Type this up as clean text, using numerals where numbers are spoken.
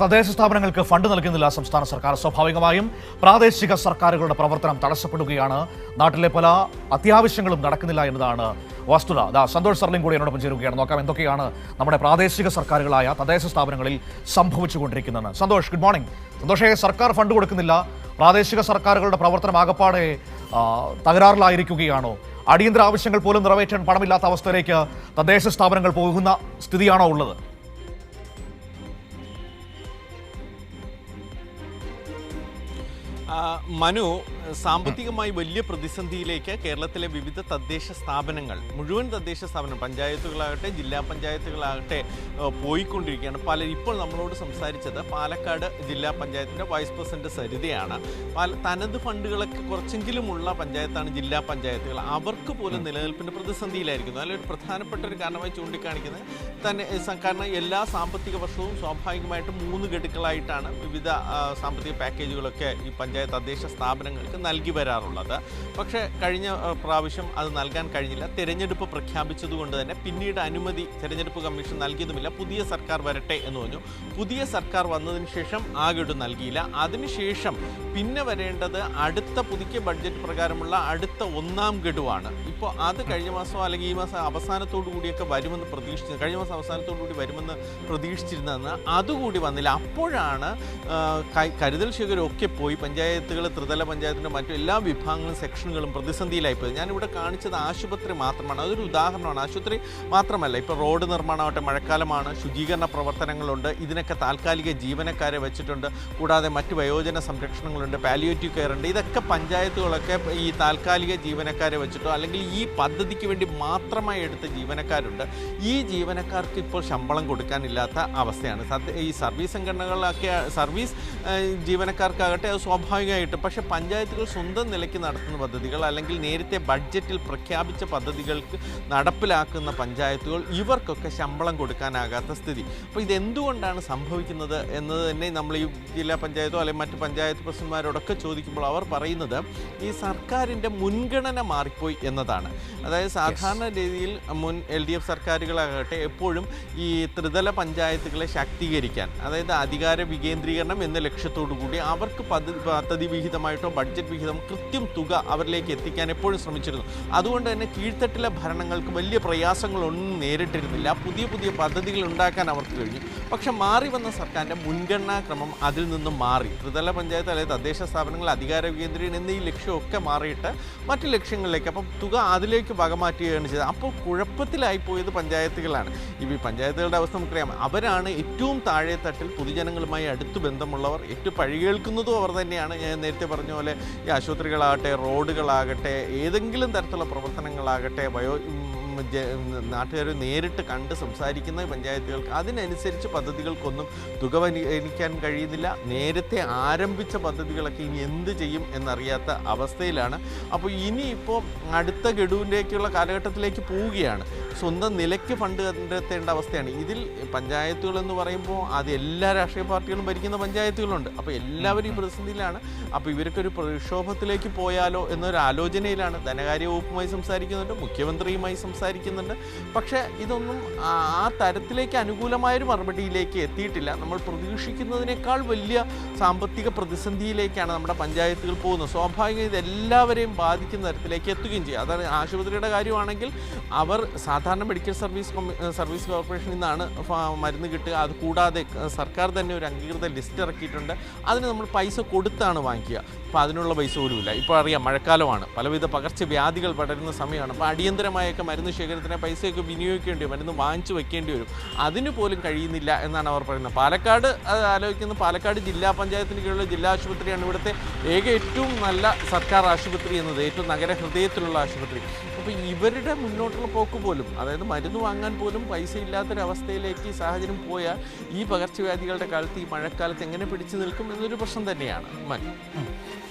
തദ്ദേശ സ്ഥാപനങ്ങൾക്ക് ഫണ്ട് നൽകുന്നില്ല സംസ്ഥാന സർക്കാർ. സ്വാഭാവികമായും പ്രാദേശിക സർക്കാരുകളുടെ പ്രവർത്തനം തടസ്സപ്പെടുകയാണ്. നാട്ടിലെ പല അത്യാവശ്യങ്ങളും നടക്കുന്നില്ല എന്നതാണ് വസ്തുത. സന്തോഷ് സർലിംഗ് കൂടി എന്നോടൊപ്പം ചേരുകയാണ്. നോക്കാം എന്തൊക്കെയാണ് നമ്മുടെ പ്രാദേശിക സർക്കാരുകളായ തദ്ദേശ സ്ഥാപനങ്ങളിൽ സംഭവിച്ചുകൊണ്ടിരിക്കുന്നത്. Santhosh, good morning. സന്തോഷേ, സർക്കാർ ഫണ്ട് കൊടുക്കുന്നില്ല, പ്രാദേശിക സർക്കാരുകളുടെ പ്രവർത്തനം ആകപ്പാടെ തകരാറിലായിരിക്കുകയാണോ? അടിയന്തര ആവശ്യങ്ങൾ പോലും നിറവേറ്റാൻ പണമില്ലാത്ത അവസ്ഥയിലേക്ക് തദ്ദേശ സ്ഥാപനങ്ങൾ പോകുന്ന സ്ഥിതിയാണോ ഉള്ളത്? മനു, സാമ്പത്തികമായി വലിയ പ്രതിസന്ധിയിലേക്ക് കേരളത്തിലെ വിവിധ തദ്ദേശ സ്ഥാപനങ്ങൾ, മുഴുവൻ തദ്ദേശ സ്ഥാപനം, പഞ്ചായത്തുകളാകട്ടെ ജില്ലാ പഞ്ചായത്തുകളാകട്ടെ പോയിക്കൊണ്ടിരിക്കുകയാണ്. ഇപ്പോൾ നമ്മളോട് സംസാരിച്ചത് പാലക്കാട് ജില്ലാ പഞ്ചായത്തിൻ്റെ വൈസ് പ്രസിഡന്റ് സരിതയാണ്. തനത് ഫണ്ടുകളൊക്കെ കുറച്ചെങ്കിലുമുള്ള പഞ്ചായത്താണ് ജില്ലാ പഞ്ചായത്തുകൾ. അവർക്ക് പോലും നിലനിൽപ്പിൻ്റെ പ്രതിസന്ധിയിലായിരിക്കുന്നു. അതിലൊരു പ്രധാനപ്പെട്ട ഒരു കാരണമായി ചൂണ്ടിക്കാണിക്കുന്നത് തന്നെ, കാരണം എല്ലാ സാമ്പത്തിക വർഷവും സ്വാഭാവികമായിട്ടും 3 ഗഡുക്കളായിട്ടാണ് വിവിധ സാമ്പത്തിക പാക്കേജുകളൊക്കെ ഈ തദ്ദേശ സ്ഥാപനങ്ങൾക്ക് നൽകി വരാറുള്ളത്. പക്ഷേ കഴിഞ്ഞ പ്രാവശ്യം അത് നൽകാൻ കഴിഞ്ഞില്ല. തിരഞ്ഞെടുപ്പ് പ്രഖ്യാപിച്ചതുകൊണ്ട് തന്നെ പിന്നീട് അനുമതി തിരഞ്ഞെടുപ്പ് കമ്മീഷൻ നൽകിയതുമില്ല. പുതിയ സർക്കാർ വരട്ടെ എന്ന് പറഞ്ഞു. പുതിയ സർക്കാർ വന്നതിന് ശേഷം ആ ഗഡു നൽകിയില്ല. അതിനുശേഷം പിന്നെ വരേണ്ടത് അടുത്ത പുതുക്കിയ ബഡ്ജറ്റ് പ്രകാരമുള്ള അടുത്ത 1-ാം ഗഡുവാണ്. ഇപ്പോൾ അത് കഴിഞ്ഞ മാസം അല്ലെങ്കിൽ ഈ മാസം അവസാനത്തോടു കൂടിയൊക്കെ വരുമെന്ന് പ്രതീക്ഷിച്ചത്, കഴിഞ്ഞ മാസം അവസാനത്തോടു കൂടി വരുമെന്ന് പ്രതീക്ഷിച്ചിരുന്നതെന്ന് അതുകൂടി വന്നില്ല. അപ്പോഴാണ് കരുതൽ ശേഖരമൊക്കെ പോയി പഞ്ചായത്തുകൾ, ത്രിതല പഞ്ചായത്തിൻ്റെ മറ്റു എല്ലാ വിഭാഗങ്ങളും സെക്ഷനുകളും പ്രതിസന്ധിയിലായിപ്പോയി. ഞാനിവിടെ കാണിച്ചത് ആശുപത്രി മാത്രമാണ്. അതൊരു ഉദാഹരണമാണ്. ആശുപത്രി മാത്രമല്ല, ഇപ്പോൾ റോഡ് നിർമ്മാണമാവട്ടെ, മഴക്കാലമാണ്, ശുചീകരണ പ്രവർത്തനങ്ങളുണ്ട്, ഇതിനൊക്കെ താൽക്കാലിക ജീവനക്കാരെ വെച്ചിട്ടുണ്ട്. കൂടാതെ മറ്റ് വയോജന സംരക്ഷണങ്ങളുണ്ട്, പാലിയേറ്റീവ് കെയർ ഉണ്ട്. ഇതൊക്കെ പഞ്ചായത്തുകളൊക്കെ ഈ താൽക്കാലിക ജീവനക്കാരെ വെച്ചിട്ടോ അല്ലെങ്കിൽ ഈ പദ്ധതിക്ക് വേണ്ടി മാത്രമായി എടുത്ത ജീവനക്കാരുണ്ട്. ഈ ജീവനക്കാർക്ക് ഇപ്പോൾ ശമ്പളം കൊടുക്കാനില്ലാത്ത അവസ്ഥയാണ്. ഈ സർവീസ് സംഘടനകളൊക്കെ, സർവീസ് ജീവനക്കാർക്കാകട്ടെ അത് സ്വാഭാവികമായിട്ടും. പക്ഷേ പഞ്ചായത്തുകൾ സ്വന്തം നിലയ്ക്ക് നടത്തുന്ന പദ്ധതികൾ അല്ലെങ്കിൽ നേരത്തെ ബഡ്ജറ്റിൽ പ്രഖ്യാപിച്ച പദ്ധതികൾക്ക് നടപ്പിലാക്കുന്ന പഞ്ചായത്തുകൾ, ഇവർക്കൊക്കെ ശമ്പളം കൊടുക്കാനാകാത്ത സ്ഥിതി. അപ്പോൾ ഇതെന്തുകൊണ്ടാണ് സംഭവിക്കുന്നത് എന്നത് തന്നെ നമ്മൾ ഈ ജില്ലാ പഞ്ചായത്തോ അല്ലെങ്കിൽ മറ്റ് പഞ്ചായത്ത് പ്രസിഡന്റുമാരോടൊക്കെ ചോദിക്കുമ്പോൾ അവർ പറയുന്നത് ഈ സർക്കാരിൻ്റെ മുൻഗണന മാറിപ്പോയി എന്നതാണ്. അതായത് സാധാരണ രീതിയിൽ മുൻ LDF സർക്കാരുകളാകട്ടെ എപ്പോഴും ഈ ത്രിതല പഞ്ചായത്തുകളെ ശാക്തീകരിക്കാൻ, അതായത് അധികാര വികേന്ദ്രീകരണം എന്ന ലക്ഷ്യത്തോടു കൂടി അവർക്ക് പദ്ധതി വിഹിതമായിട്ടോ ബഡ്ജറ്റ് വിഹിതം കൃത്യം തുക അവരിലേക്ക് എത്തിക്കാൻ എപ്പോഴും ശ്രമിച്ചിരുന്നു. അതുകൊണ്ട് തന്നെ കീഴ്ത്തട്ടിലെ ഭരണങ്ങൾക്ക് വലിയ പ്രയാസങ്ങളൊന്നും നേരിട്ടിരുന്നില്ല. പുതിയ പുതിയ പദ്ധതികൾ ഉണ്ടാക്കാൻ അവർക്ക് കഴിഞ്ഞു. പക്ഷെ മാറി വന്ന സർക്കാരിൻ്റെ മുൻഗണനാക്രമം അതിൽ നിന്നും മാറി. ത്രിതല പഞ്ചായത്ത് അല്ലെങ്കിൽ തദ്ദേശ സ്ഥാപനങ്ങൾ, അധികാര വികേന്ദ്രീകരണം എന്നീ ലക്ഷ്യമൊക്കെ മാറിയിട്ട് മറ്റു ലക്ഷ്യങ്ങളിലേക്ക്, അപ്പം തുക അതിലേക്ക് വകമാറ്റുകയാണ് ചെയ്തത്. അപ്പോൾ കുഴപ്പത്തിലായിപ്പോയത് പഞ്ചായത്തുകളാണ്. ഈ പഞ്ചായത്തുകളുടെ അവസ്ഥ നമുക്കറിയാം. അവരാണ് ഏറ്റവും താഴെ തട്ടിൽ പൊതുജനങ്ങളുമായി അടുത്ത് ബന്ധമുള്ളവർ. ഏറ്റവും പഴികേൽക്കുന്നതും അവർ തന്നെയാണ്. ഞാൻ നേരത്തെ പറഞ്ഞ പോലെ ഈ ആശുപത്രികളാകട്ടെ, റോഡുകളാകട്ടെ, ഏതെങ്കിലും തരത്തിലുള്ള പ്രവർത്തനങ്ങളാകട്ടെ, നാട്ടുകാർ നേരിട്ട് കണ്ട് സംസാരിക്കുന്ന പഞ്ചായത്തുകൾക്ക് അതിനനുസരിച്ച് പദ്ധതികൾക്കൊന്നും തുക വലിക്കാൻ കഴിയുന്നില്ല. നേരത്തെ ആരംഭിച്ച പദ്ധതികളൊക്കെ ഇനി എന്ത് ചെയ്യും എന്നറിയാത്ത അവസ്ഥയിലാണ്. അപ്പോൾ ഇനിയിപ്പോൾ അടുത്ത ഗഡുവിൻ്റെയൊക്കെയുള്ള കാലഘട്ടത്തിലേക്ക് പോവുകയാണ്. സ്വന്തം നിലയ്ക്ക് ഫണ്ട് കണ്ടെത്തേണ്ട അവസ്ഥയാണ്. ഇതിൽ പഞ്ചായത്തുകളെന്ന് പറയുമ്പോൾ അത് എല്ലാ രാഷ്ട്രീയ പാർട്ടികളും ഭരിക്കുന്ന പഞ്ചായത്തുകളുണ്ട്. അപ്പോൾ എല്ലാവരും ഈ പ്രതിസന്ധിയിലാണ്. അപ്പോൾ ഇവർക്കൊരു പ്രക്ഷോഭത്തിലേക്ക് പോയാലോ എന്നൊരു ആലോചനയിലാണ്. ധനകാര്യ വകുപ്പുമായി സംസാരിക്കുന്നുണ്ട്, മുഖ്യമന്ത്രിയുമായി സംസാരിക്കുന്നുണ്ട്. പക്ഷേ ഇതൊന്നും ആ തരത്തിലേക്ക് അനുകൂലമായൊരു മറുപടിയിലേക്ക് എത്തിയിട്ടില്ല. നമ്മൾ പ്രതീക്ഷിക്കുന്നതിനേക്കാൾ വലിയ സാമ്പത്തിക പ്രതിസന്ധിയിലേക്കാണ് നമ്മുടെ പഞ്ചായത്തുകൾ പോകുന്നത്. സ്വാഭാവികം ഇതെല്ലാവരെയും ബാധിക്കുന്ന തരത്തിലേക്ക് എത്തുകയും ചെയ്യും. അതാണ് ആശുപത്രിയുടെ കാര്യമാണെങ്കിൽ അവർ സാധാരണ മെഡിക്കൽ സർവീസ് കോർപ്പറേഷനിൽ നിന്നാണ് മരുന്ന് കിട്ടുക. അത് കൂടാതെ സർക്കാർ തന്നെ ഒരു അംഗീകൃത ലിസ്റ്റ് ഇറക്കിയിട്ടുണ്ട്. അതിന് നമ്മൾ പൈസ കൊടുത്താണ് വാങ്ങിക്കുക. അപ്പോൾ അതിനുള്ള പൈസ പോലുമില്ല. ഇപ്പോൾ അറിയാം, മഴക്കാലമാണ്, പലവിധ പകർച്ചവ്യാധികൾ പടരുന്ന സമയമാണ്. അപ്പോൾ അടിയന്തരമായൊക്കെ മരുന്ന് ശേഖരത്തിന് പൈസയൊക്കെ വിനിയോഗിക്കേണ്ടി വരും, മരുന്ന് വാങ്ങിച്ചു വെക്കേണ്ടി വരും. അതിന് പോലും കഴിയുന്നില്ല എന്നാണ് അവർ പറയുന്നത്. പാലക്കാട് ആലോചിക്കുന്നത്, പാലക്കാട് ജില്ലാ പഞ്ചായത്തിന് കീഴിലുള്ള ജില്ലാ ആശുപത്രിയാണ് ഇവിടുത്തെ ഏറ്റവും നല്ല സർക്കാർ ആശുപത്രി എന്നത്, ഏറ്റവും നഗരഹൃദയത്തിലുള്ള ആശുപത്രി. അപ്പോൾ ഇവരുടെ മുന്നോട്ടുള്ള പോക്ക് പോലും, അതായത് മരുന്ന് വാങ്ങാൻ പോലും പൈസ ഇല്ലാത്തൊരവസ്ഥയിലേക്ക് ഈ സാഹചര്യം പോയാൽ ഈ പകർച്ചവ്യാധികളുടെ കാലത്ത്, ഈ മഴക്കാലത്ത് എങ്ങനെ പിടിച്ചു നിൽക്കും എന്നൊരു പ്രശ്നം തന്നെയാണ്.